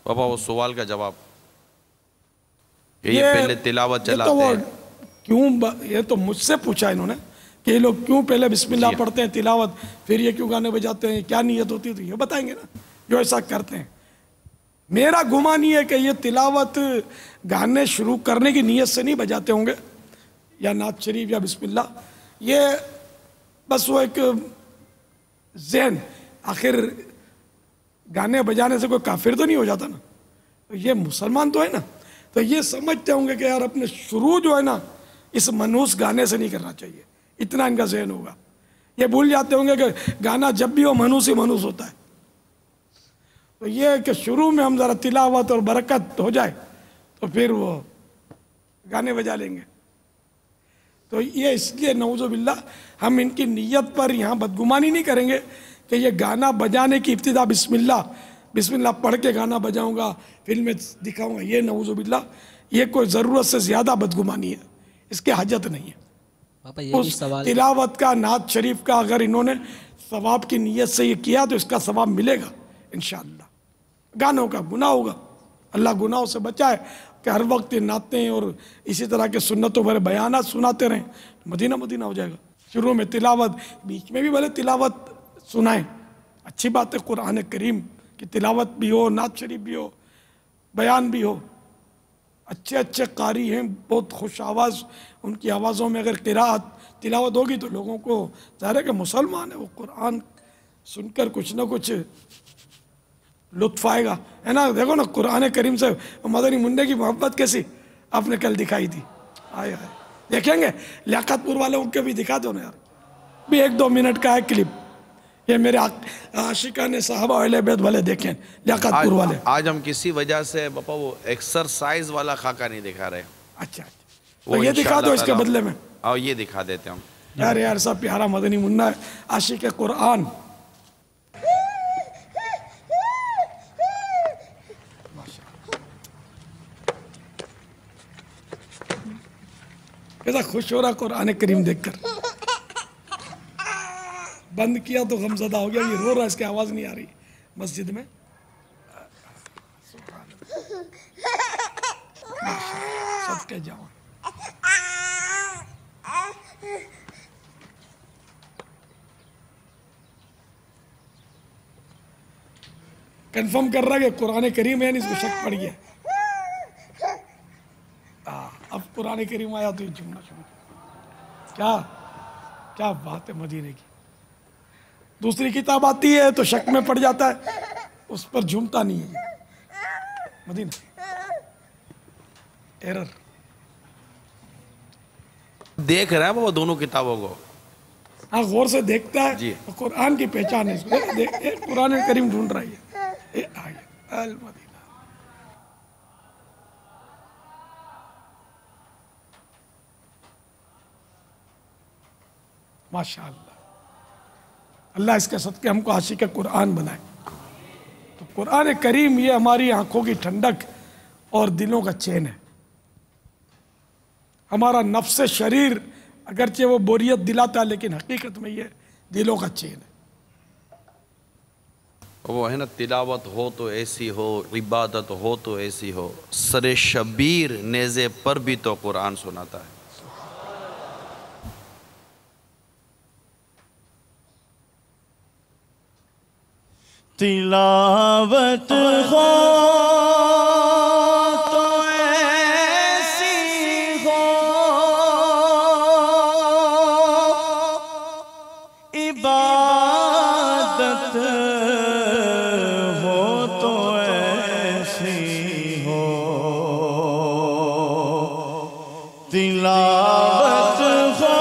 پاپا وہ سوال کا جواب کہ یہ پہلے تلاوت چلاتے ہیں کیوں، یہ تو مجھ سے پوچھا انہوں نے کہ یہ لوگ کیوں پہلے بسم اللہ پڑھتے ہیں تلاوت، پھر یہ کیوں گانے بجاتے ہیں، کیا نیت ہوتی ہے؟ تو یہ بتائیں گے نا جو ایسا کرتے ہیں۔ میرا گمان یہ ہے کہ یہ تلاوت گانے شروع کرنے کی نیت سے نہیں بجاتے ہوں گے، یا نعت شریف یا بسم اللہ، یہ بس وہ ایک ذہن، آخر گانے بجانے سے کوئی کافر تو نہیں ہو جاتا نا، تو یہ مسلمان تو ہے نا، تو یہ سمجھتے ہوں گے کہ یار اپنے شروع جو ہے نا اس منحوس گانے سے نہیں کرنا چاہیے، اتنا ان کا ذہن ہوگا۔ یہ بھول جاتے ہوں گے کہ گانا جب بھی ہو منحوس ہی منحوس ہوتا ہے، تو یہ کہ شروع میں ہم ذرا تلاوت اور برکت ہو جائے تو پھر وہ گانے بجا لیں گے۔ تو یہ اس لیے نعوذ باللہ ہم ان کی نیت پر یہاں بدگمانی نہیں کریں گے کہ یہ گانا بجانے کی ابتدا بسم اللہ پڑھ کے گانا بجاؤں گا، فلمیں دکھاؤں گا، یہ نعوذ باللہ یہ کوئی ضرورت سے زیادہ بدگمانی ہے، اس کی حاجت نہیں ہے۔ پاپا یہ بھی اس سوال تلاوت کا، نعت شریف کا اگر انہوں نے ثواب کی نیت سے یہ کیا تو اس کا ثواب ملے گا انشاءاللہ۔ گانوں کا گناہ ہوگا، اللہ گناہوں سے بچائے کہ ہر وقت یہ نعتیں اور اسی طرح کے سنتوں پر بیانات سناتے رہیں، مدینہ مدینہ ہو جائے گا۔ شروع میں تلاوت، بیچ میں بھی بھلے تلاوت سنائیں، اچھی بات ہے، قرآن کریم کی تلاوت بھی ہو، نعت شریف بھی ہو، بیان بھی ہو، اچھے اچھے قاری ہیں، بہت خوش آواز، ان کی آوازوں میں اگر قرأت تلاوت ہوگی تو لوگوں کو ظاہر ہے کہ مسلمان ہے وہ قرآن سن کر کچھ نہ کچھ لطف آئے گا، ہے نا۔ دیکھو نا قرآن کریم سے مدنی منڈے کی محبت کیسی آپ نے کل دکھائی تھی، آئے آئے دیکھیں گے لیاقت پور والوں کے بھی دکھا دو نا یار، بھی 1-2 منٹ کا ہے کلپ، یہ میرے عاشقان صحابہ اہل بیت والے دیکھیں، لیاقت پور والے۔ آج ہم کسی وجہ سے پاپا وہ ایکسرسائز والا خاکہ نہیں دکھا رہے، اچھا تو یہ دکھا دو اس کے بدلے میں، اور یہ دکھا دیتے ہم۔ یار یار سب پیارا مدنی منہ ہے، عاشق قرآن۔ کیسا خوش ہو رہا قرآن کریم دیکھ کر، بند کیا تو غمزدہ ہو گیا، یہ رو رہا، اس کی آواز نہیں آ رہی مسجد میں۔ سب کے جاؤ، کنفرم کر رہا ہے کہ قرآن کریم ہے، اس کو شک پڑ گیا، اب قرآن کریم آیا تو یہ جملہ شروع، کیا بات ہے مدینے کی۔ دوسری کتاب آتی ہے تو شک میں پڑ جاتا ہے، اس پر جھومتا نہیں ہے مدینہ، ایرر۔ دیکھ رہا ہے وہ دونوں کتابوں کو، ہاں غور سے دیکھتا ہے، جی قرآن کی پہچان ہے اس کو، قرآن کریم ڈھونڈ رہی ہے، المدینہ۔ ماشاءاللہ، اللہ اس کے صدقے ہم کو عاشق قرآن بنائے۔ تو قرآن کریم یہ ہماری آنکھوں کی ٹھنڈک اور دلوں کا چین ہے، ہمارا نفس شریر اگرچہ وہ بوریت دلاتا ہے لیکن حقیقت میں یہ دلوں کا چین ہے۔ وہ ہے نا، تلاوت ہو تو ایسی ہو، عبادت ہو تو ایسی ہو، سر شبیر نیزے پر بھی تو قرآن سناتا ہے۔ تلاوت ہو تو ایسی ہو، عبادت ہو تو ایسی ہو، تلاوت ہو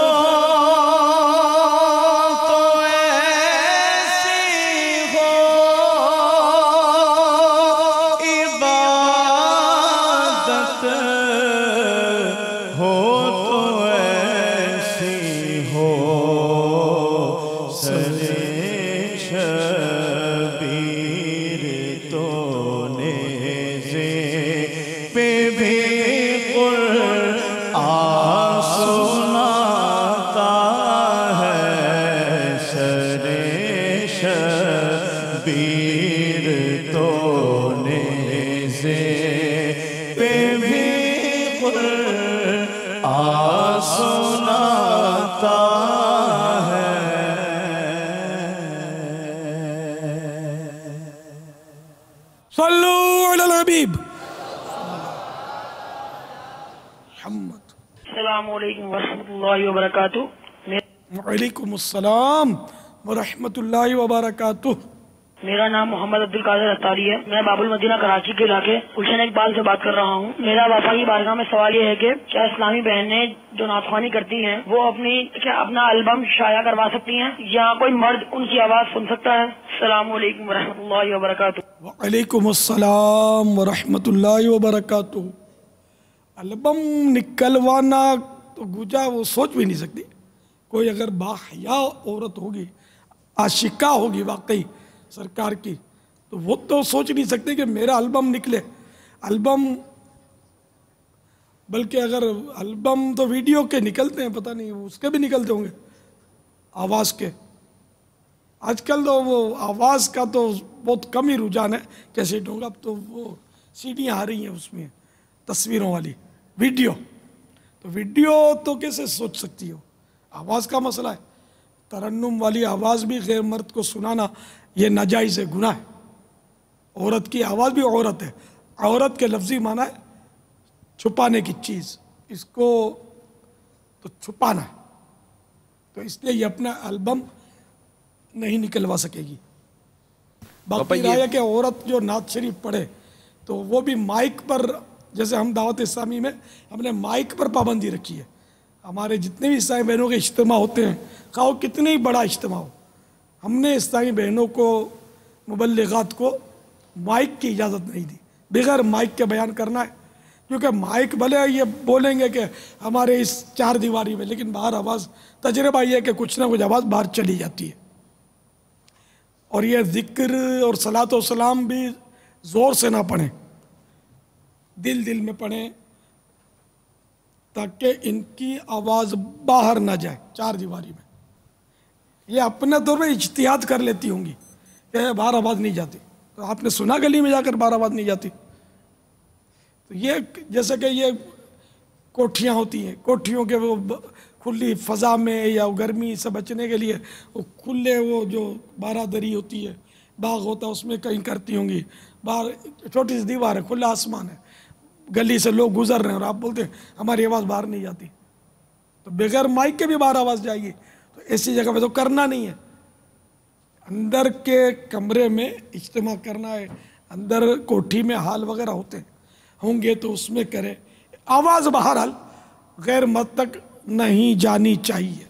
شبیر تو نیزے پہ بھی قرآن صلو علی الحبیب محمد. السلام علیکم ورحمۃ اللہ وبرکاتہ. وعلیکم السلام ورحمۃ اللہ وبرکاتہ. میرا نام محمد عبد القادر اتاری ہے. میں باب المدینہ کراچی کے علاقے گلشن اقبال سے بات کر رہا ہوں. میرا وفا کی بارگاہ میں سوال یہ ہے کہ کیا اسلامی بہنیں جو نعت خوانی کرتی ہیں وہ اپنا البم شائع کروا سکتی ہیں یا کوئی مرد ان کی آواز سن سکتا ہے؟ السلام علیکم ورحمۃ اللہ وبرکاتہ. وعلیکم السلام ورحمۃ اللہ وبرکاتہ. البم نکلوانا تو گوجا وہ سوچ بھی نہیں سکتی. کوئی اگر باحیا عورت ہوگی، عاشقہ ہوگی واقعی سرکار کی، تو وہ تو سوچ نہیں سکتے کہ میرا البم نکلے. البم بلکہ اگر البم تو ویڈیو کے نکلتے ہیں، پتہ نہیں اس کے بھی نکلتے ہوں گے آواز کے. آج کل تو وہ آواز کا تو بہت کم ہی رجحان ہے کیسٹوں کا. اب تو وہ سیڈیاں آ رہی ہیں اس میں تصویروں والی. ویڈیو تو کیسے سوچ سکتی ہو؟ آواز کا مسئلہ ہے. ترنم والی آواز بھی غیر مرد کو سنانا یہ ناجائز ہے، گناہ ہے. عورت کی آواز بھی عورت ہے. عورت کے لفظی معنی ہے چھپانے کی چیز، اس کو تو چھپانا ہے. تو اس لیے یہ اپنا البم نہیں نکلوا سکے گی. باقی رہا ہے کہ عورت جو نعت شریف پڑھے تو وہ بھی مائک پر، جیسے ہم دعوت اسلامی میں ہم نے مائک پر پابندی رکھی ہے. ہمارے جتنے بھی عیسائی بہنوں کے اجتماع ہوتے ہیں، خواہ کتنے ہی بڑا اجتماع ہو، ہم نے عیسائی بہنوں کو، مبلغات کو مائک کی اجازت نہیں دی. بغیر مائک کے بیان کرنا ہے، کیونکہ مائک بھلے یہ بولیں گے کہ ہمارے اس چار دیواری میں، لیکن باہر آواز، تجربہ یہ ہے کہ کچھ نہ کچھ آواز باہر چلی جاتی ہے. اور یہ ذکر اور صلاۃ و سلام بھی زور سے نہ پڑھیں، دل میں پڑھیں تاکہ ان کی آواز باہر نہ جائے چار دیواری میں. یہ اپنے طور پہ اجتہاد کر لیتی ہوں گی کہ باہر آواز نہیں جاتی. تو آپ نے سنا گلی میں جا کر باہر آواز نہیں جاتی. تو یہ جیسے کہ یہ کوٹھیاں ہوتی ہیں، کوٹھیوں کے وہ کھلی فضا میں یا گرمی سے بچنے کے لیے وہ کھلے، وہ جو بارہ دری ہوتی ہے، باغ ہوتا ہے، اس میں کہیں کرتی ہوں گی. باہر چھوٹی سی دیوار ہے، کھلا آسمان ہے، گلی سے لوگ گزر رہے ہیں اور آپ بولتے ہیں ہماری آواز باہر نہیں جاتی. تو بغیر مائک کے بھی باہر آواز جائے گی. تو ایسی جگہ پہ تو کرنا نہیں ہے. اندر کے کمرے میں اجتماع کرنا ہے، اندر کوٹھی میں ہال وغیرہ ہوں گے تو اس میں کرے. آواز بہرحال غیر مرد تک نہیں جانی چاہیے.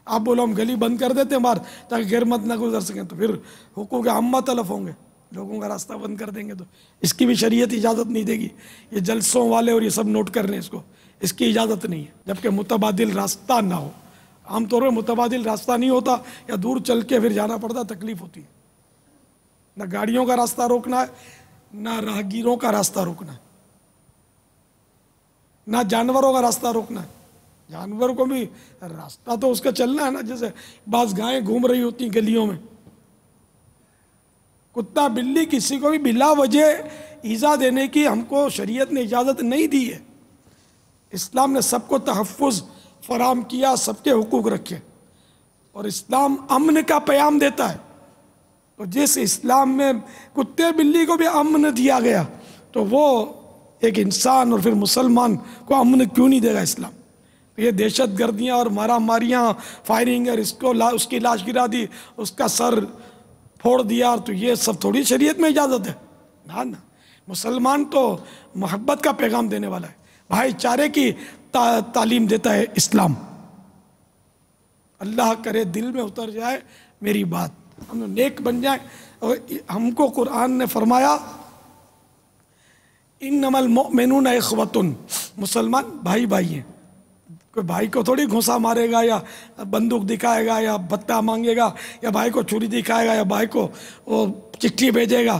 آپ بولو ہم گلی بند کر دیتے ہیں باہر تاکہ غیر مرد نہ گزر سکیں، تو پھر حقوق عامہ تلف ہوں گے. لوگوں کا راستہ بند کر دیں گے تو اس کی بھی شریعت اجازت نہیں دے گی. یہ جلسوں والے اور یہ سب نوٹ کر لیں اس کو، اس کی اجازت نہیں ہے جبکہ متبادل راستہ نہ ہو. عام طور پہ متبادل راستہ نہیں ہوتا، یا دور چل کے پھر جانا پڑتا، تکلیف ہوتی ہے. نہ گاڑیوں کا راستہ روکنا ہے، نہ راہگیروں کا راستہ روکنا ہے، نہ جانوروں کا راستہ روکنا ہے. جانور کو بھی راستہ تو اس کا چلنا ہے نا. جیسے بعض گائیں گھوم رہی ہوتی ہیں گلیوں میں، کتا بلی کسی کو بھی بلا وجہ ایذا دینے کی ہم کو شریعت نے اجازت نہیں دی ہے. اسلام نے سب کو تحفظ فراہم کیا، سب کے حقوق رکھے، اور اسلام امن کا پیام دیتا ہے. تو جس اسلام میں کتے بلی کو بھی امن دیا گیا تو وہ ایک انسان اور پھر مسلمان کو امن کیوں نہیں دے گا اسلام؟ یہ دہشت گردیاں اور مارا ماریاں، فائرنگ، اور اس کی لاش گرا دی، اس کا سر پھوڑ دیا، تو یہ سب تھوڑی شریعت میں اجازت ہے؟ نہ. مسلمان تو محبت کا پیغام دینے والا ہے، بھائی چارے کی تعلیم دیتا ہے اسلام. اللہ کرے دل میں اتر جائے میری بات، ہم نیک بن جائیں. اور ہم کو قرآن نے فرمایا انما المؤمنون اخوۃ، مسلمان بھائی ہیں. کوئی بھائی کو تھوڑی گھونسا مارے گا یا بندوق دکھائے گا یا بتا مانگے گا یا بھائی کو چھری دکھائے گا یا بھائی کو وہ چٹھی بھیجے گا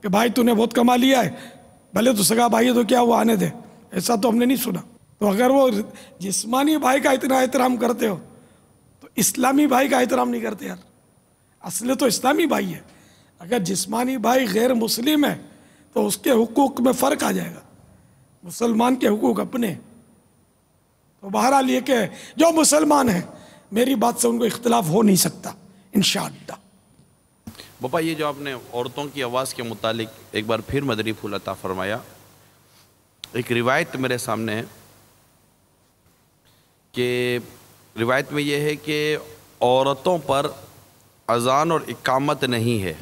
کہ بھائی تو نے بہت کما لیا ہے، بھلے تو سگا بھائی ہے تو کیا وہ آنے دے. ایسا تو ہم نے نہیں سنا. تو اگر وہ جسمانی بھائی کا اتنا احترام کرتے ہو تو اسلامی بھائی کا احترام نہیں کرتے یار. اصل تو اسلامی بھائی ہے. اگر جسمانی بھائی غیر مسلم ہے تو اس کے حقوق میں فرق آ جائے گا، مسلمان کے حقوق اپنے. تو بہرحال یہ کہ جو مسلمان ہیں میری بات سے ان کو اختلاف ہو نہیں سکتا انشاءاللہ. باپا یہ جو آپ نے عورتوں کی آواز کے متعلق ایک بار پھر مدنی پھول عطا فرمایا، ایک روایت میرے سامنے ہے کہ روایت میں یہ ہے کہ عورتوں پر اذان اور اقامت نہیں ہے،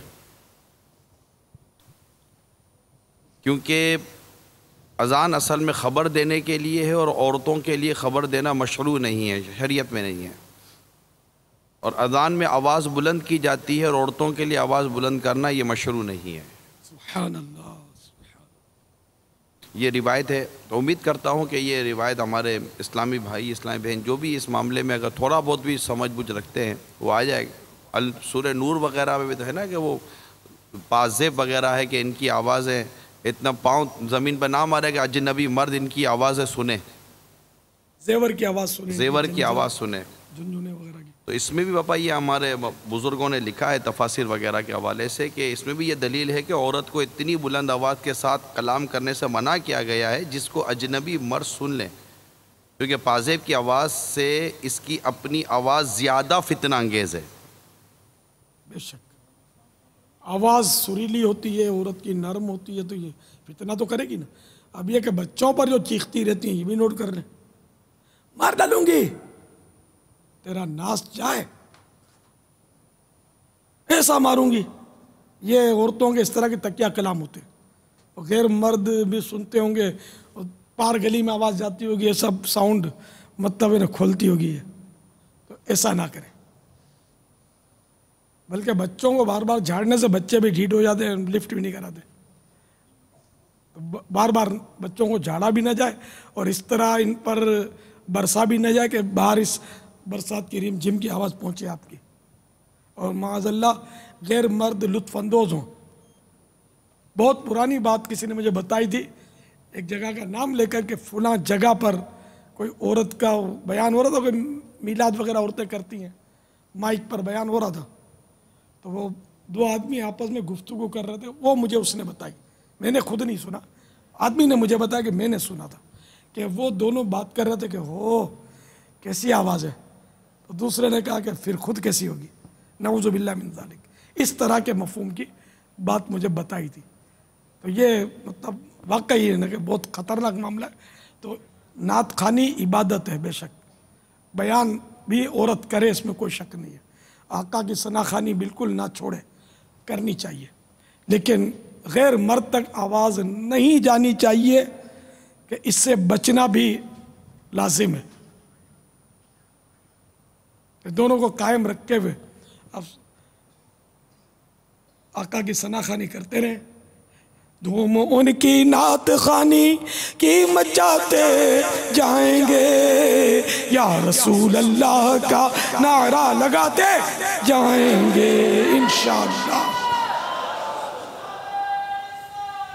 کیونکہ اذان اصل میں خبر دینے کے لیے ہے اور عورتوں کے لیے خبر دینا مشروع نہیں ہے، شریعت میں نہیں ہے، اور اذان میں آواز بلند کی جاتی ہے اور عورتوں کے لیے آواز بلند کرنا یہ مشروع نہیں ہے۔ سبحان اللہ۔ یہ روایت ہے، تو امید کرتا ہوں کہ یہ روایت ہمارے اسلامی بھائی اسلامی بہن جو بھی اس معاملے میں اگر تھوڑا بہت بھی سمجھ بوجھ رکھتے ہیں وہ آ جائے گا۔ سورہ نور وغیرہ میں بھی تو ہے نا کہ وہ پازیب وغیرہ ہے کہ ان کی آوازیں اتنا پاؤں زمین پہ نہ مارے کہ اجنبی مرد ان کی آوازیں سنیں، زیور کی آواز سنیں، زیور کی آواز سنیں۔ جھنجھنے وغیرہ کی۔ تو اس میں بھی باپا یہ ہمارے بزرگوں نے لکھا ہے تفاسیر وغیرہ کے حوالے سے کہ اس میں بھی یہ دلیل ہے کہ عورت کو اتنی بلند آواز کے ساتھ کلام کرنے سے منع کیا گیا ہے جس کو اجنبی مرد سن لیں، کیونکہ پازیب کی آواز سے اس کی اپنی آواز زیادہ فتنہ انگیز ہے۔ بے شک آواز سریلی ہوتی ہے، عورت کی نرم ہوتی ہے، تو یہ فتنہ تو کرے گی نا۔ اب یہ کہ بچوں پر جو چیختی رہتی ہیں یہ بھی نوٹ کر لیں، مار ڈالوں گی، تیرا ناس جائے، ایسا ماروں گی، یہ عورتوں کے اس طرح کے تکیہ کلام ہوتے ہیں۔ اور غیر مرد بھی سنتے ہوں گے، پار گلی میں آواز جاتی ہوگی، یہ سب ساؤنڈ مطلب کھولتی ہوگی ہے، تو ایسا نہ کریں۔ بلکہ بچوں کو بار بار جھاڑنے سے بچے بھی ڈھیٹ ہو جاتے ہیں، لفٹ بھی نہیں کراتے۔ بار بار بچوں کو جھاڑا بھی نہ جائے اور اس طرح ان پر برسا بھی نہ جائے کہ باہر اس برسات کی ریم جم کی آواز پہنچے آپ کی، اور معاذ اللہ غیر مرد لطف اندوز ہوں۔ بہت پرانی بات کسی نے مجھے بتائی تھی، ایک جگہ کا نام لے کر کہ فلاں جگہ پر کوئی عورت کا بیان ہو رہا تھا، کہ میلاد وغیرہ عورتیں کرتی ہیں، مائک پر بیان ہو رہا تھا، تو وہ دو آدمی آپس میں گفتگو کر رہے تھے، وہ مجھے اس نے بتائی، میں نے خود نہیں سنا، آدمی نے مجھے بتایا کہ میں نے سنا تھا کہ وہ دونوں بات کر رہے تھے کہ ہو کیسی آواز ہے، تو دوسرے نے کہا کہ پھر خود کیسی ہوگی، نعوذ باللہ من ذالک۔ اس طرح کے مفہوم کی بات مجھے بتائی تھی۔ تو یہ مطلب واقعی ہے نا کہ بہت خطرناک معاملہ ہے۔ تو نعت خوانی عبادت ہے، بے شک بیان بھی عورت کرے، اس میں کوئی شک نہیں ہے۔ آقا کی ثنا خوانی بالکل نہ چھوڑے، کرنی چاہیے، لیکن غیر مرد تک آواز نہیں جانی چاہیے، کہ اس سے بچنا بھی لازم ہے۔ کہ دونوں کو قائم رکھے ہوئے اب آقا کی ثنا خوانی کرتے رہیں۔ دھوم ان کی نعت خوانی کی مچاتے جائیں گے، یا رسول اللہ کا نعرہ لگاتے جائیں گے انشاءاللہ،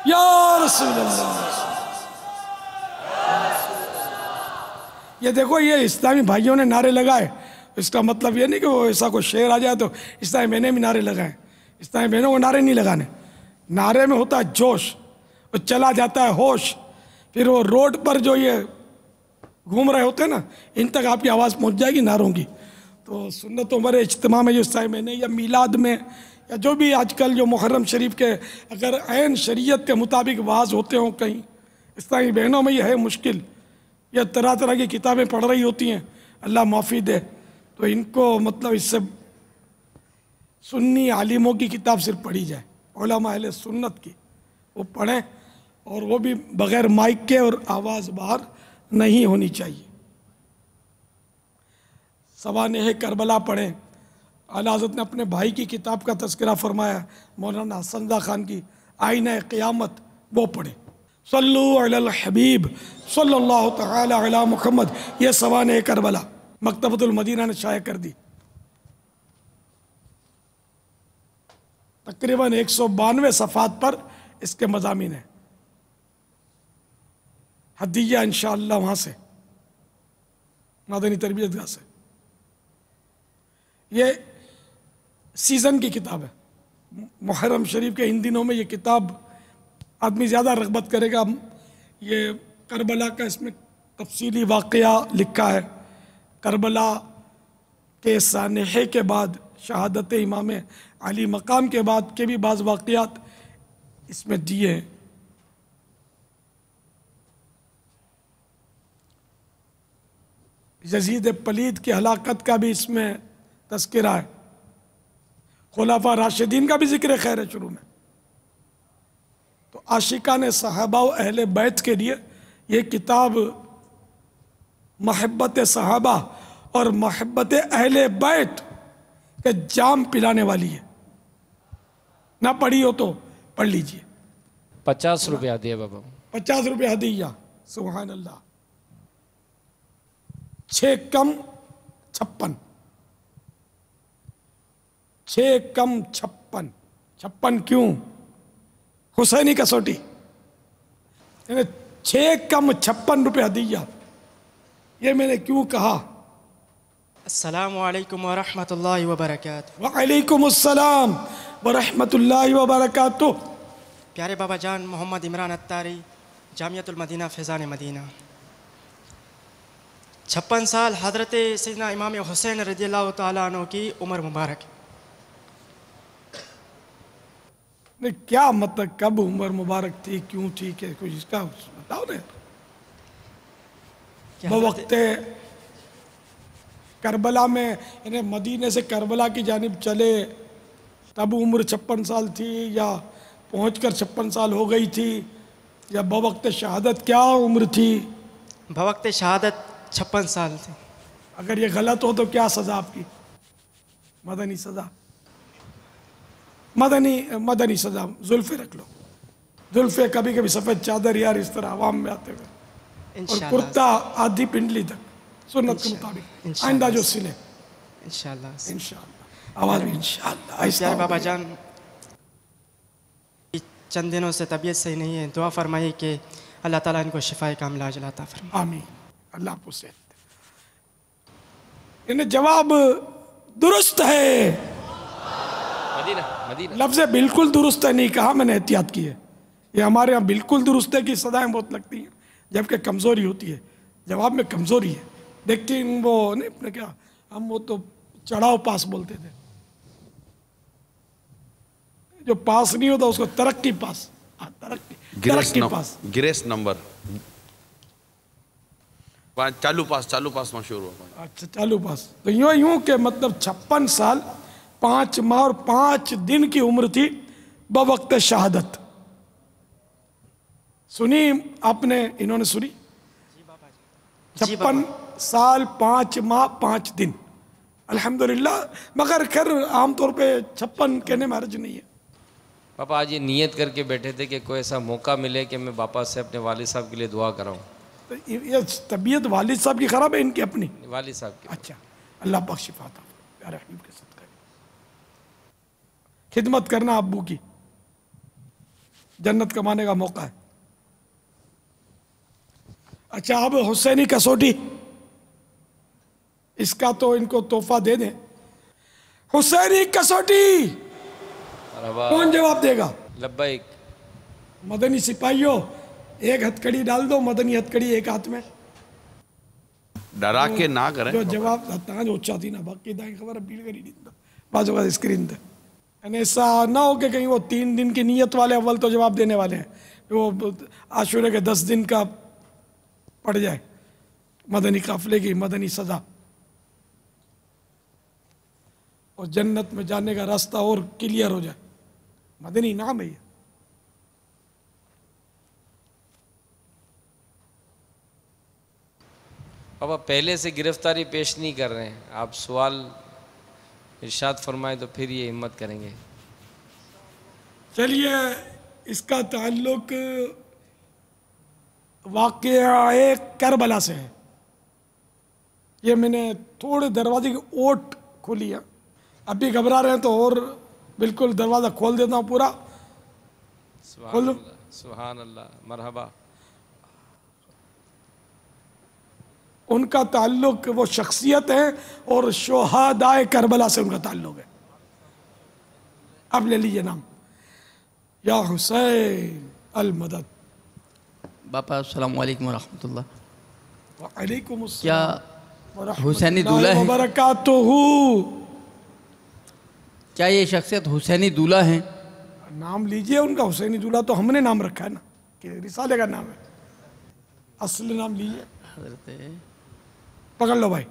یا رسول اللہ۔ یہ دیکھو، یہ اسلامی بھائیوں نے نعرے لگائے، اس کا مطلب یہ نہیں کہ وہ ایسا کوئی شعر آ جائے تو اسلامی بہنیں بھی نعرے لگائیں۔ اسلامی بہنوں کو نعرے نہیں لگانے، نعرے میں ہوتا ہے جوش، وہ چلا جاتا ہے ہوش، پھر وہ روڈ پر جو یہ گھوم رہے ہوتے ہیں نا، ان تک آپ کی آواز پہنچ جائے گی نعروں کی۔ تو سنت عمر اجتماع میں جو اسلامی بہنیں یا میلاد میں یا جو بھی آج کل جو محرم شریف کے اگر عین شریعت کے مطابق واعظ ہوتے ہوں کہیں، اسلامی بہنوں میں یہ ہے مشکل، یہ طرح طرح کی کتابیں پڑھ رہی ہوتی ہیں، اللہ معافی دے، تو ان کو مطلب اس سے سنی عالموں کی کتاب صرف پڑھی جائے، علماء اہل سنت کی، وہ پڑھیں، اور وہ بھی بغیر مائک کے، اور آواز باہر نہیں ہونی چاہیے۔ سوانح کربلا پڑھیں، اعلیٰ حضرت نے اپنے بھائی کی کتاب کا تذکرہ فرمایا، مولانا حسن رضا خان کی آئینہ قیامت، وہ پڑھیں۔ صلو علی الحبیب صلی اللہ تعالی علی محمد، یہ سوانح کربلا مکتبۃ المدینہ نے شائع کر دی۔ تقریباً 192 صفحات پر اس کے مضامین ہیں، ہدیہ انشاءاللہ وہاں سے، مدنی تربیت گاہ سے۔ یہ سیزن کی کتاب ہے، محرم شریف کے ان دنوں میں یہ کتاب آدمی زیادہ رغبت کرے گا۔ یہ کربلا کا اس میں تفصیلی واقعہ لکھا ہے، کربلا کے سانحے کے بعد شہادت امام علی مقام کے بعد کے بھی بعض واقعات اس میں دیے ہیں۔ یزید پلید کی ہلاکت کا بھی اس میں تذکرہ ہے، خلفاء راشدین کا بھی ذکر خیر ہے شروع میں۔ تو عاشقان صحابہ و اہل بیت کے لیے یہ کتاب محبت صحابہ اور محبت اہل بیت کے جام پلانے والی ہے، نہ پڑھی ہو تو پڑھ لیجئے۔ 50 روپیہ دیا بابا۔ 50 روپے ہدیہ، سبحان اللہ۔ 6 کم 56، 6 کم 56، 56 کیوں؟ حسینی کسوٹی، یعنی 6 کم 56 روپے ہدیہ۔ یہ میں نے کیوں کہا؟ السلام علیکم ورحمۃ اللہ وبرکاتہ۔ وعلیکم السلام ورحمۃ اللہ وبرکاتہ۔ پیارے بابا جان محمد عمران اتاری، جامعۃ المدینہ فیضان مدینہ۔ 56 سال حضرت سیدنا امام حسین رضی اللہ تعالیٰ عنہ کی عمر مبارک۔ کیا مطلب کب عمر مبارک تھی، کیوں تھی، کہ کچھ اس کا بتاؤ نا۔ بوقت کربلا میں، یعنی مدینے سے کربلا کی جانب چلے تب عمر 56 سال تھی، یا پہنچ کر 56 سال ہو گئی تھی، یا بوقت شہادت کیا عمر تھی؟ بوقت شہادت 56 سال تھی۔ اگر یہ غلط ہو تو کیا سزا آپ کی؟ مدنی سزا، مدنی سزا، زلفے رکھ لو، زلفے، کبھی کبھی سفید چادر یار اس طرح عوام میں آتے ہوئے، اور انشاءاللہ کرتا آدھی پنڈلی تک سنت کے مطابق، آئندہ جو سلے انشاءاللہ۔ انشاءاللہ، آواز بھی انشاءاللہ آہستہ پیارے ہو بابا گئی۔ جان چند دنوں سے طبیعت صحیح نہیں ہے، دعا فرمائیے کہ اللہ تعالیٰ ان کو شفائے کاملہ عاجلہ عطا فرمائے۔ آمین، اللہ آپ کو صحت دے۔ انہیں جواب درست ہے، مدینہ لفظ بالکل درست ہے نہیں کہا، میں نے احتیاط کی ہے۔ یہ ہمارے ہاں بالکل درست ہے کی صدائیں بہت لگتی ہیں، جبکہ کمزوری ہوتی ہے، جواب میں کمزوری ہے۔ لیکن وہ نہیں اپنے کیا، ہم وہ تو چڑھاؤ پاس بولتے تھے، جو پاس نہیں ہوتا اس کو ترقی پاس، ترقی پاس، گریس نمبر، چالو پاس مشہور ہوا۔ اچھا چالو پاس۔ تو یوں کہ مطلب 56 سال 5 ماہ اور 5 دن کی عمر تھی بوقت شہادت۔ سنی آپ نے، انہوں نے سنی؟ 56 سال 5 ماہ 5 دن، الحمدللہ۔ مگر خیر عام طور پہ 56 کہنے میں حرج نہیں ہے۔ پاپا آج یہ نیت کر کے بیٹھے تھے کہ کوئی ایسا موقع ملے کہ میں باپا سے اپنے والد صاحب کے لیے دعا کراؤں۔ تو یہ طبیعت والد صاحب کی خراب ہے، ان کی اپنی؟ والد صاحب کے اچھا، اللہ پاک شفا عطا فرمائے، پیارے حبیب کے صدقے۔ خدمت کرنا ابو کی، جنت کمانے کا موقع ہے۔ اچھا، اب حسینی کسوٹی، اس کا تو ان کو تحفہ دے دیں۔ حسینی کسوٹی مرحبا، کون جواب دے گا؟ لبیک۔ مدنی سپاہیوں، ایک ہتھکڑی ڈال دو، مدنی ہتھکڑی ایک ہاتھ میں، ڈرا کے نہ کریں۔ جو جواب تاں جو اچھا تھی نا، باقی دائیں خبر ہے پیڑ کری نہیں، بعض اوقات اسکرین دے۔ یعنی ایسا نہ ہو کہ کہیں وہ 3 دن کی نیت والے اول تو جواب دینے والے ہیں، وہ عاشورے کے 10 دن کا پڑ جائے مدنی قافلے کی مدنی سزا، اور جنت میں جانے کا راستہ اور کلیئر ہو جائے۔ مدنی نام ہے یہ۔ پاپا پہلے سے گرفتاری پیش نہیں کر رہے ہیں، آپ سوال ارشاد فرمائیں تو پھر یہ ہمت کریں گے۔ چلیے، اس کا تعلق واقعہ کربلا سے ہے۔ یہ میں نے تھوڑے دروازے کی اوٹ کھولی ہے، اب بھی گھبرا رہے ہیں تو اور بالکل دروازہ کھول دیتا ہوں پورا۔ سبحان اللہ، سبحان اللہ، مرحبا۔ ان کا تعلق وہ شخصیت ہے اور شہدائے کربلا سے ان کا تعلق ہے۔ اب لے لیجئے نام، یا حسین المدد۔ باپا السلام علیکم ورحمۃ اللہ۔ وعلیکم کیا السلام ورحمۃ حسینی اللہ دولہا ہے؟ وبرکاتہ۔ کیا یہ شخصیت حسینی دولہ ہیں؟ نام لیجئے ان کا، حسینی دولہ تو ہم نے نام رکھا ہے نا، کہ رسالے کا نام ہے، اصل نام لیجئے. حضرت پکڑ لو بھائی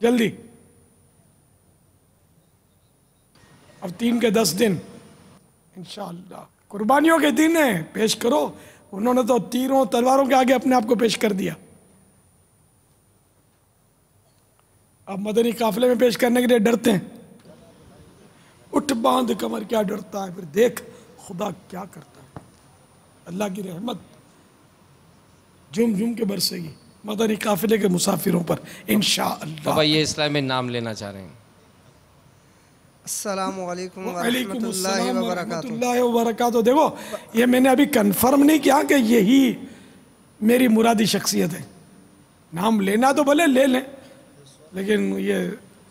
جلدی. اب 3 کے 10 دن انشاءاللہ قربانیوں کے دن ہیں، پیش کرو. انہوں نے تو تیروں تلواروں کے آگے اپنے آپ کو پیش کر دیا. اب مدنی قافلے میں پیش کرنے کے لیے ڈرتے ہیں. اٹھ باندھ کمر کیا ڈرتا ہے، پھر دیکھ خدا کیا کرتا ہے. اللہ کی رحمت جھوم جھوم کے برسے گی مدنی قافلے کے مسافروں پر انشاءاللہ. بابا یہ اسلام میں نام لینا چاہ رہے ہیں. السلام علیکم وعلیکم ورحمۃ اللہ السلام ورحمۃ وبرکاتہ. اللہ وبرکاتہ. دیکھو یہ میں نے ابھی کنفرم نہیں کیا کہ یہی میری مرادی شخصیت ہے. نام لینا تو بھلے لے لیں، لیکن یہ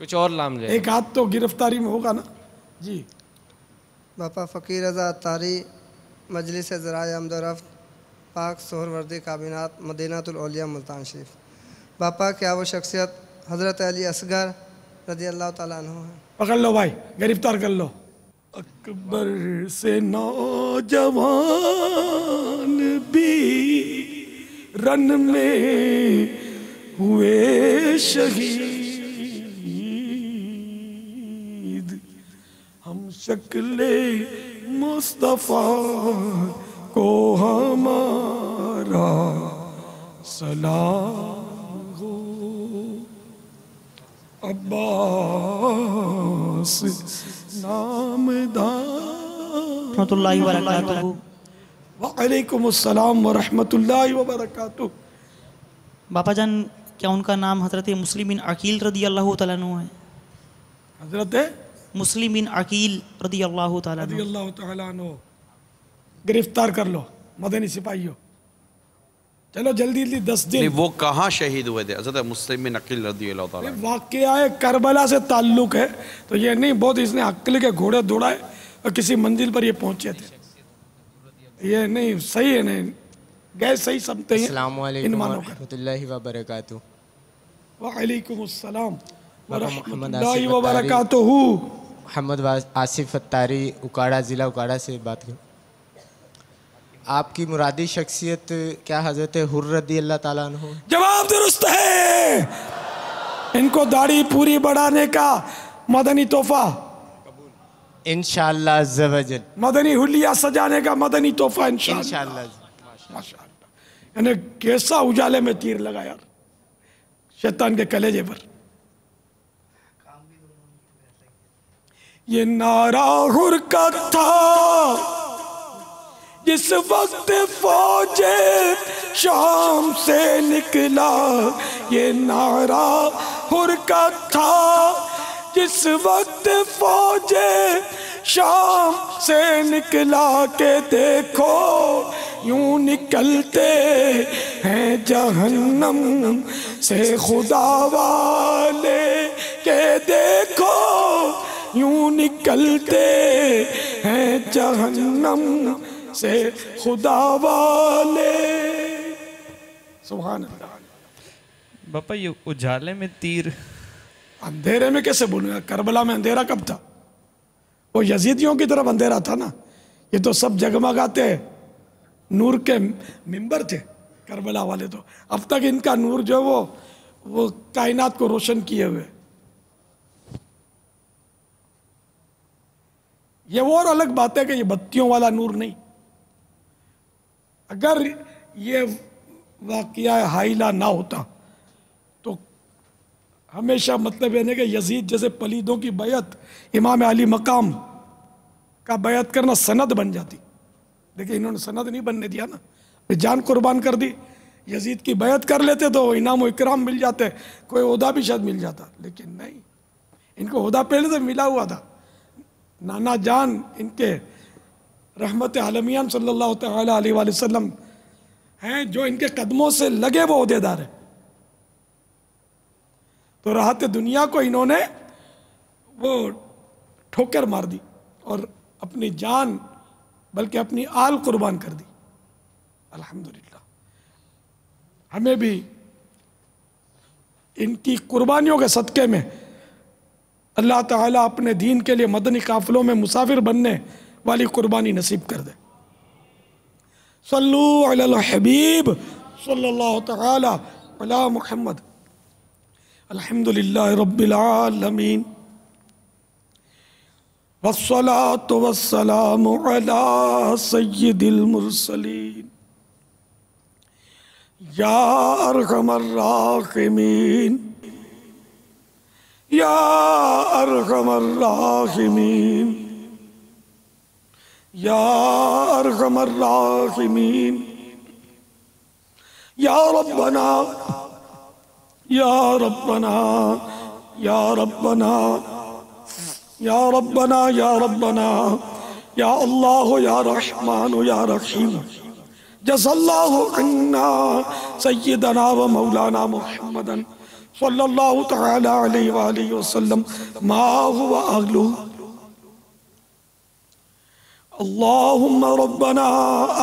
کچھ اور نام لے. ایک ہاتھ تو گرفتاری میں ہوگا نا. جی باپا فقیر رضا اتاری، مجلس ذرائع آمد و رفت، پاک سہروردی کابینات، مدینۃ الاولیاء ملتان شریف. باپا کیا وہ شخصیت حضرت علی اصغر رضی اللہ تعالیٰ عنہ ہے؟ پکڑ لو بھائی، گرفتار کر لو. اکبر سے نوجوان بھی رن میں ہوئے شہید، ہم شکل مصطفیٰ کو ہمارا سلام ہو. عباس نامدار رحمۃ اللہ وبرکاتہ. وعلیکم السلام ورحمۃ اللہ وبرکاتہ. باپا جان کیا ان کا نام حضرت مسلم بن عقیل رضی اللہ تعالیٰ عنہ ہے؟ حضرت مسلم بن عقیل رضی اللہ تعالیٰ رضی عنہ. اللہ تعالیٰ عنہ. گرفتار کر لو مدنی سپاہیوں. چلو جلدی جلدی 10 دن. وہ کہاں شہید ہوئے تھے؟ حضرت مسلم بن عقیل رضی اللہ تعالیٰ عنہ. واقعہ کربلا سے تعلق ہے، تو یہ نہیں بہت اس نے عقل کے گھوڑے دوڑائے اور کسی منزل پر یہ پہنچے تھے. یہ نہیں صحیح ہے، نہیں گئے صحیح سمتے ہیں. السلام علیکم ورحمۃ اللہ وبرکاتہ. وعلیکم السلام ورحمۃ محمد اللہ آصف وبرکاتہ. محمد آصف اتاری، اکاڑا، ضلع اکاڑا سے بات کروں. آپ کی مرادی شخصیت کیا حضرت حر رضی اللہ تعالیٰ عنہ؟ جواب درست ہے. ان کو داڑھی پوری بڑھانے کا مدنی تحفہ، انشاءاللہ عز و جل. مدنی حلیہ سجانے کا مدنی تحفہ انشاءاللہ. انشاءاللہ. ماشاءاللہ. یعنی کیسا اجالے میں تیر لگا یار شیطان کے کلیجے پر. یہ نعرہ حر کا تھا جس وقت فوج شام سے نکلا. یہ نعرہ حر کا تھا جس وقت فوج شام سے نکلا. کہ دیکھو یوں نکلتے ہیں جہنم سے خدا والے. کہ دیکھو یوں نکلتے ہیں جہنم سے خدا والے. سبحان اللہ. باپا یہ اجالے میں تیر اندھیرے میں کیسے بولوں گا؟ کربلا میں اندھیرا کب تھا؟ وہ یزیدیوں کی طرف اندھیرا تھا نا. یہ تو سب جگمگاتے نور کے ممبر تھے کربلا والے. تو اب تک ان کا نور جو وہ کائنات کو روشن کیے ہوئے. یہ وہ اور الگ بات ہے کہ یہ بتیوں والا نور نہیں. اگر یہ واقعہ حائلہ نہ ہوتا تو ہمیشہ مطلب یہ ہے کہ یزید جیسے پلیدوں کی بیعت امام علی مقام کا بیعت کرنا سند بن جاتی. لیکن انہوں نے سند نہیں بننے دیا نا، جان قربان کر دی. یزید کی بیعت کر لیتے تو انعام و اکرام مل جاتے، کوئی عہدہ بھی شاید مل جاتا. لیکن نہیں، ان کو عہدہ پہلے سے ملا ہوا تھا. نانا جان ان کے رحمت عالمیان صلی اللہ تعالی علیہ وآلہ وسلم ہیں، جو ان کے قدموں سے لگے وہ عہدے دار ہیں. تو راحت دنیا کو انہوں نے وہ ٹھوکر مار دی اور اپنی جان بلکہ اپنی آل قربان کر دی. الحمدللہ. ہمیں بھی ان کی قربانیوں کے صدقے میں اللہ تعالیٰ اپنے دین کے لیے مدنی قافلوں میں مسافر بننے والی قربانی نصیب کر دے۔ صلو علی الحبیب صلی اللہ تعالی علی محمد۔ الحمدللہ رب العالمین والصلاة والسلام علی سید المرسلین یا ارحم الراحمین یا ارحم الراحمین یا ارحم الراحمین یا ربنا یا ربنا یا ربنا یا ربنا یا ربنا یا اللہ یا رحمان یا رحیم جزا اللہ عنا سیدنا و مولانا محمدا صلی اللہ تعالی علیہ وآلہ وسلم ما هو اہلہ۔ اللہم ربنا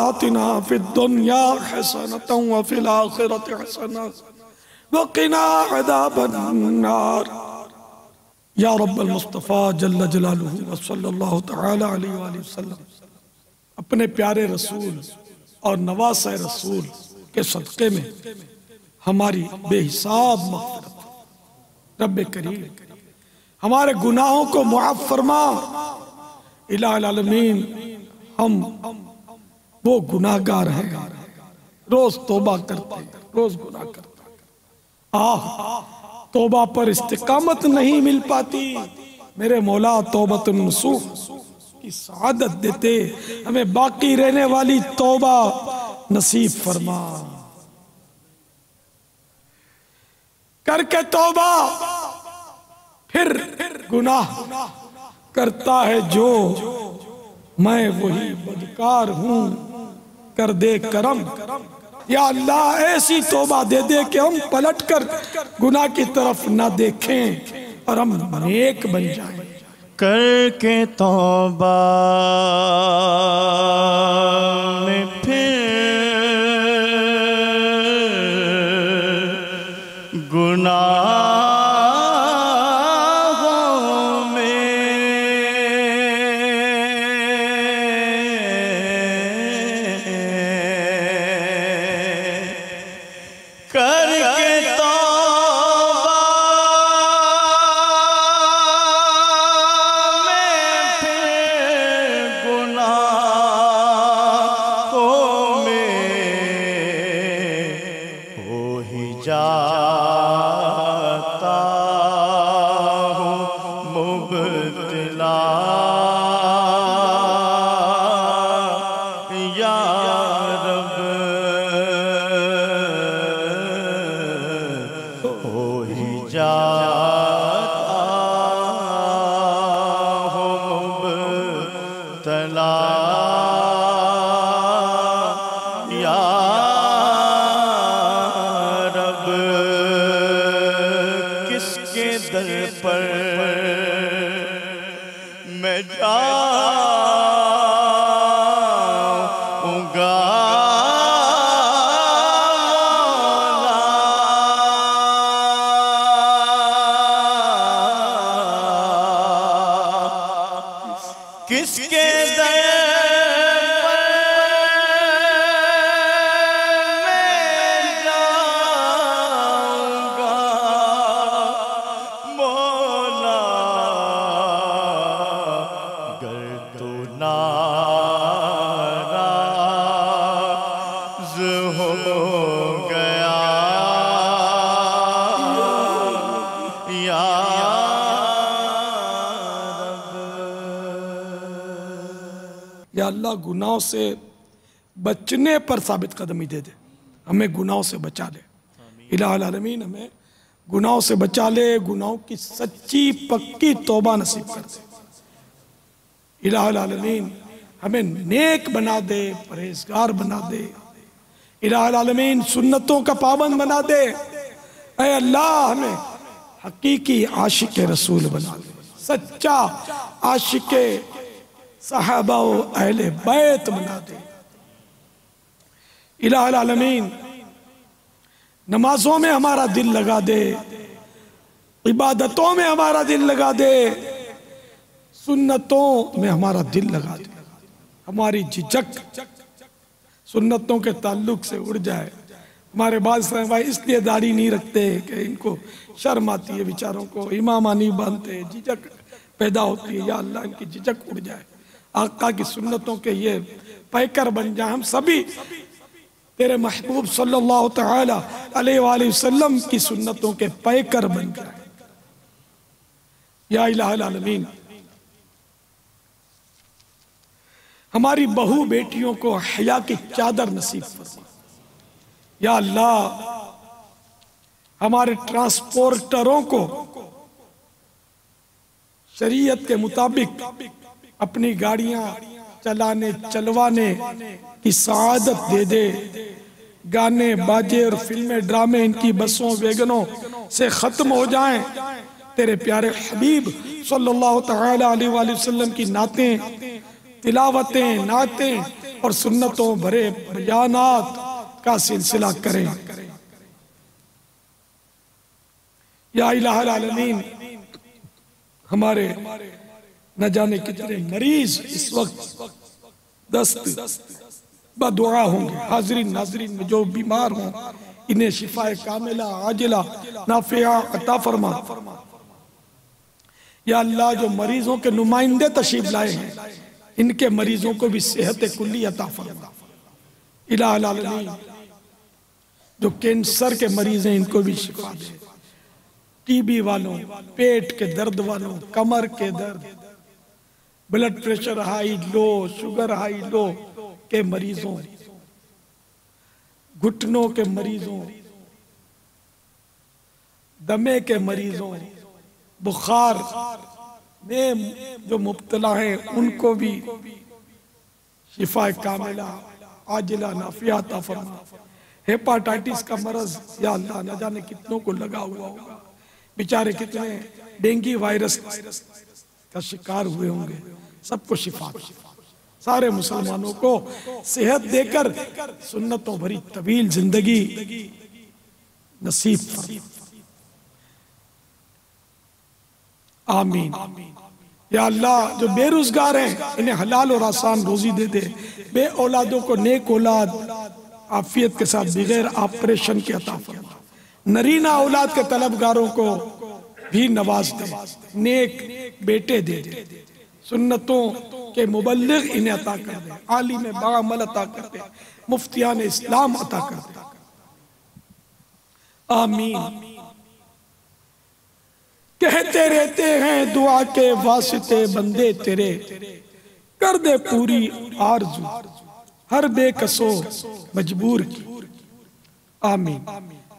آتنا فی الدنیا حسنة وفی الآخرة حسنة وقنا عذاب النار یا رب المصطفیٰ جل جلالہ صلی اللہ تعالی علیہ وآلہ وسلم اپنے پیارے رسول اور نواسہ رسول کے صدقے میں ہماری بے حساب مغفرت۔ رب کریم ہمارے گناہوں کو معاف فرما۔ الہ العالمین ہم وہ گناہگار ہیں، روز توبہ کرتے ہیں، روز گناہ کرتے ہیں۔ توبہ پر استقامت نہیں مل پاتی، میرے مولا توبۃ النصوح کی سعادت دیتے، ہمیں باقی رہنے والی توبہ نصیب فرما۔ کر کے توبہ پھر گناہ کرتا ہے جو، میں وہی بدکار ہوں، کر دے کرم یا اللہ ایسی توبہ دے دے کہ ہم پلٹ کر گناہ کی طرف نہ دیکھیں اور ہم نیک بن جائیں۔ کر کے توبہ میں پھر گناہوں میں کر کے توبہ میں پھر گناہوں میں ہو ہی جاتا ہوں مبتلا یا رب، ہو ہی جاتا ہوں مبتلا یا رب، کس کے در پر میں جاؤں گا کس کے در پر میں جاؤں گا مولا، گر تو ناراض ہو گیا یا یا اللہ گناہوں سے بچنے پر ثابت قدمی دے دے، ہمیں گناہوں سے بچا لے۔ الہ العالمین ہمیں گناہوں سے بچا لے، گناہوں کی سچی پکی توبہ نصیب کر دے۔ الہ العالمین ہمیں نیک بنا دے، پرہیزگار بنا دے۔ الہ العالمین سنتوں کا پابند بنا دے۔ اے اللہ ہمیں حقیقی عاشق رسول بنا دے، سچا عاشق صحابہ و اہل بیت بنا دے۔ الہ العالمین نمازوں میں ہمارا دل لگا دے، عبادتوں میں ہمارا دل لگا دے، سنتوں میں ہمارا دل لگا دے، ہماری جھجک سنتوں کے تعلق سے اڑ جائے۔ ہمارے بعض بھائی اس لیے داڑھی نہیں رکھتے کہ ان کو شرم آتی ہے، بیچاروں کو امامہ نہیں باندھتے، جھجک پیدا ہوتی ہے۔ یا اللہ ان کی جھجک اڑ جائے، آقا کی سنتوں کے یہ پیکر بن جائیں، ہم سبھی تیرے محبوب صلی اللہ تعالی علیہ وآلہ وسلم کی سنتوں کے پیکر بن جائیں۔ یا الہ العالمین، ہماری بہو بیٹیوں کو حیا کی چادر نصیب فرما۔ یا اللہ، ہمارے ٹرانسپورٹروں کو شریعت کے مطابق اپنی گاڑیاں چلانے چلوانے کی سعادت دے دے۔ گانے باجے اور فلمیں ڈرامے ان کی بسوں ویگنوں سے ختم ہو جائیں۔ تیرے پیارے حبیب صلی اللہ تعالی علیہ وآلہ وسلم کی نعتیں، تلاوتیں، نعتیں اور سنتوں بھرے بیانات کا سلسلہ کریں۔ یا الہ العالمین، ہمارے نہ جانے کتنے مریض اس وقت دست بدعا ہوں گے، حاضرین ناظرین میں جو بیمار ہوں انہیں شفاء کاملہ عاجلہ نافعہ عطا فرما۔ یا اللہ، جو مریضوں کے نمائندے تشریف لائے ہیں ان کے مریضوں کو بھی صحت کلی عطا فرما۔ الہ العالمین، جو کینسر کے مریض ہیں ان کو بھی شفا دے، ٹی بی والوں، پیٹ کے درد والوں، کمر کے درد، blood pressure high low, sugar high low کے مریضوں، گھٹنوں کے مریضوں، دمے کے مریضوں، بخار میں جو مبتلا ہیں ان کو بھی شفاء کاملہ عاجلہ نافعہ عطا فرما۔ ہیپاٹائٹس کا مرض یا اللہ نہ جانے کتنوں کو لگا ہوا ہوگا، بیچارے کتنے ڈینگی وائرس کا شکار ہوئے ہوں گے، سب کو شفا دے۔ سارے مسلمانوں کو صحت دے کر سنتوں بھری طویل زندگی نصیب فرما۔ آمین۔ یا اللہ، جو بے روزگار ہیں انہیں حلال اور آسان روزی دے دے، بے اولادوں کو نیک اولاد عافیت کے ساتھ بغیر آپریشن کے عطا فرما۔ نرینہ اولاد کے طلبگاروں کو بھی نواز دے، نیک بیٹے دے دے، سنتوں کے مبلغ انہیں عطا کر دے، عالم بعمل عطا کر دے، مفتیان اسلام عطا کر دے۔ آمین۔ کہتے رہتے ہیں دعا کے واسطے بندے تیرے، کر دے پوری آرزو ہر بے کسو مجبور کی۔ آمین۔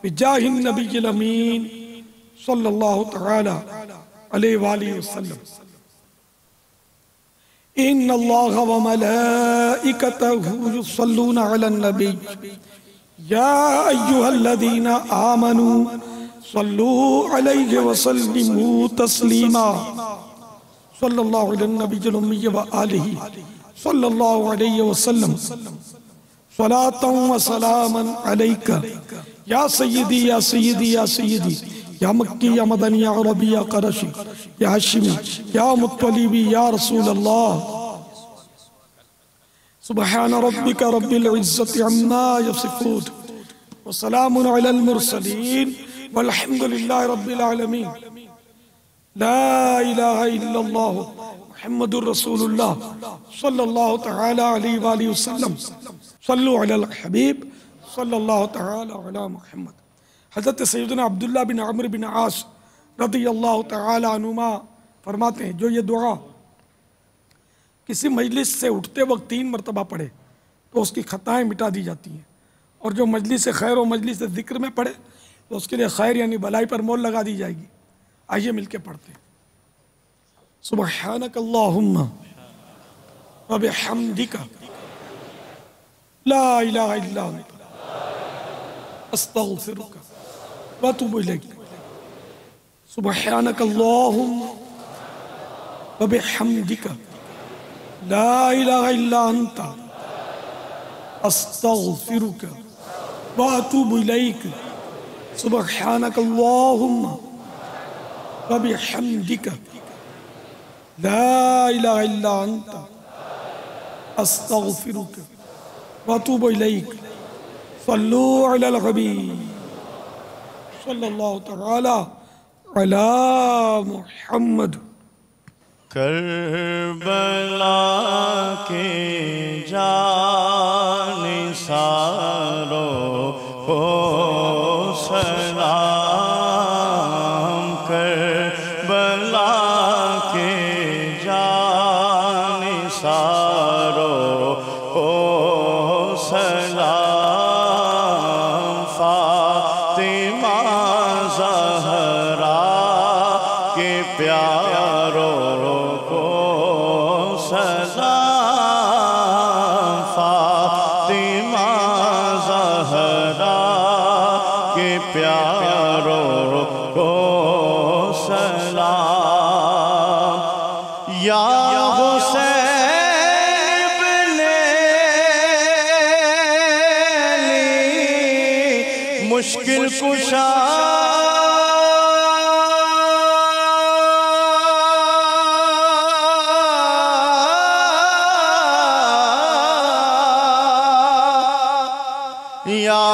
بجاہ النبی الامین صلی اللہ تعالی علیہ وآلہ وسلم۔ ان اللہ وملائکتہ یصلون علی النبی یا ایہا الذین آمنوا صلوا علیہ وسلموا تسلیما۔ صلی اللہ علی النبی الأمی وآلہ صلی اللہ علیہ وسلم۔ صلاۃ و سلاما علیک یا سیدی یا سیدی یا سیدی، یا مکی یا مدنی یا عربی یا قرشی یا حشمی یا مطلبی یا رسول اللہ۔ سبحان ربک رب العزت عما یصفون وسلام علی المرسلین والحمد للہ رب العالمین۔ لا الہ الا اللہ محمد الرسول اللہ صلی اللہ تعالی علیہ وآلہ وسلم۔ صلو علی الحبیب صلی اللہ تعالی علی محمد۔ حضرت سیدنا عبداللہ بن عمرو بن عاص رضی اللہ تعالی عنہما فرماتے ہیں، جو یہ دعا کسی مجلس سے اٹھتے وقت 3 مرتبہ پڑھے تو اس کی خطائیں مٹا دی جاتی ہیں، اور جو مجلس خیر و مجلس ذکر میں پڑھے تو اس کے لیے خیر یعنی بھلائی پر مول لگا دی جائے گی۔ آئیے مل کے پڑھتے ہیں۔ سبحانک اللہم وبحمدک لا الہ الا انت استغفرک واتوب الیک۔ سبحانک اللہم وبحمدک لا الہ الا انت استغفرک واتوب الیک۔ سبحانک اللہم وبحمدک لا الہ الا انت استغفرک واتوب الیک صلو علی الحبیب صلی اللہ تعالی علی محمد. کربلا کے جانثاروں کو سلام. کربلا کے جانثاروں کو سلام. فاطمہ زہرا کے پیاروں کو سلام. فاطمہ زہرا کے پیاروں کو سلام. یا حسین ابن علی مشکل کشا یا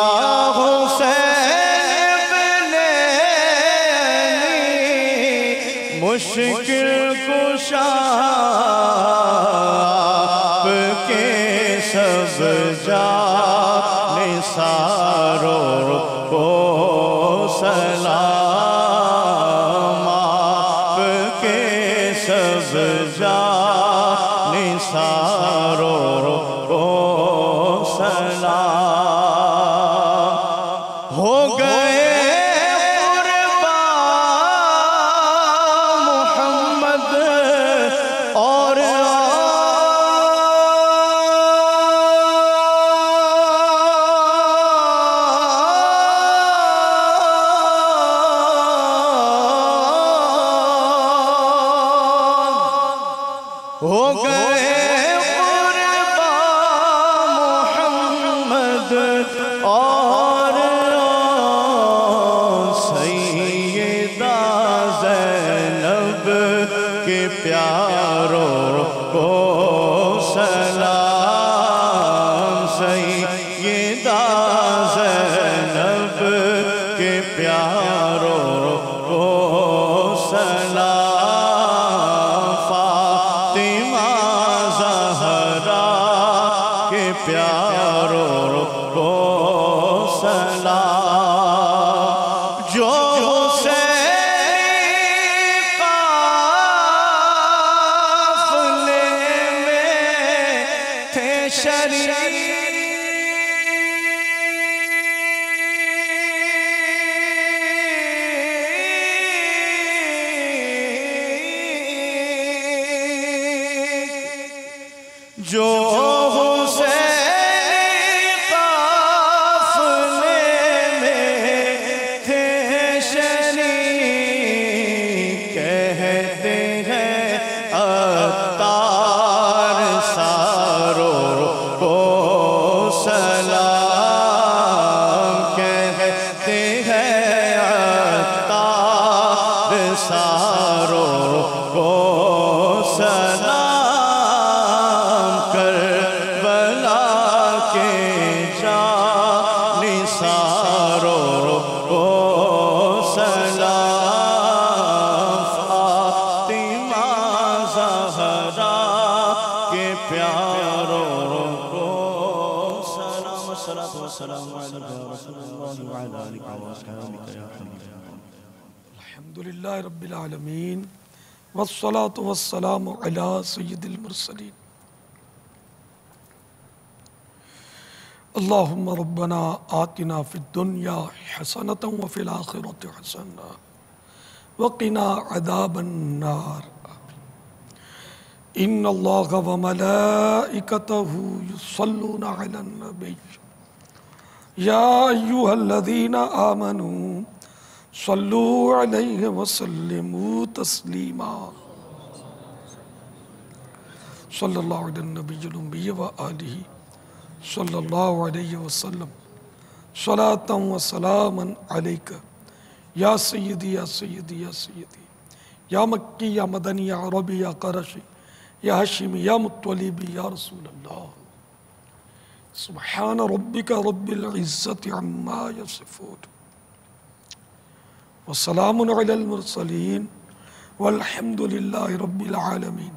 حسین ابن علی مشکل کشا آپ کے سب جانثاروں کو سلام. آپ کے سب جانثاروں کو سلام. ہو گئے قربان محمد اور ہو گئے قربان محمد اور سیدہ زینب کے پیاروں کو سلام. سیدہ زینب کے پیاروں کو سلام. فاطمہ زہرا کے پیاروں کو سلام. جو حسین قافلے میں تھے شریک جو حسین قافلے میں تھے شریک کہتے ہیں عطار ساروں کو سلام. کہتے ہیں عطار ساروں کو سلام. کربلا کے جانثاروں کو سلام. فاطمہ زہرا کے پیاروں کو سلام. الصلاۃ والسلام علی رسول اللہ وعلی آلہ واصحابہ یا حبیب اللہ. الحمدللہ رب العالمین والصلاة والسلام علی سید المرسلین. اللہم ربنا آتنا فی الدنیا حسنة وفی الآخرة حسنة وقنا عذاب النار. ان اللہ وملائکتہ یصلون علی النبی یا ایہا الذین آمنوا صلوا علیہ وسلموا تسلیما. صلی اللہ علی النبی النبی وآلہ صلی اللہ علیہ وسلم صلاة و سلاما علیکہ یا سیدی یا سیدی یا سیدی یا مکی یا مدنی یا عربی یا قرشی یا ہاشمی یا مطلبی یا رسول اللہ سبحان ربک رب العزت عما یصفون وسلام علی المرسلین والحمد للہ رب العالمین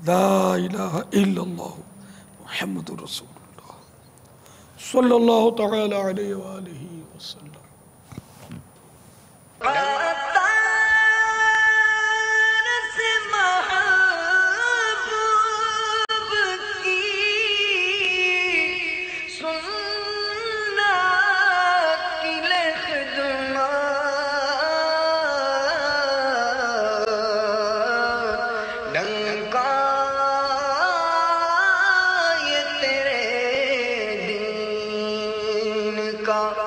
لا الہ الا اللہ محمد رسول اللہ صلی اللہ تعالی علیہ وآلہ وسلم. کا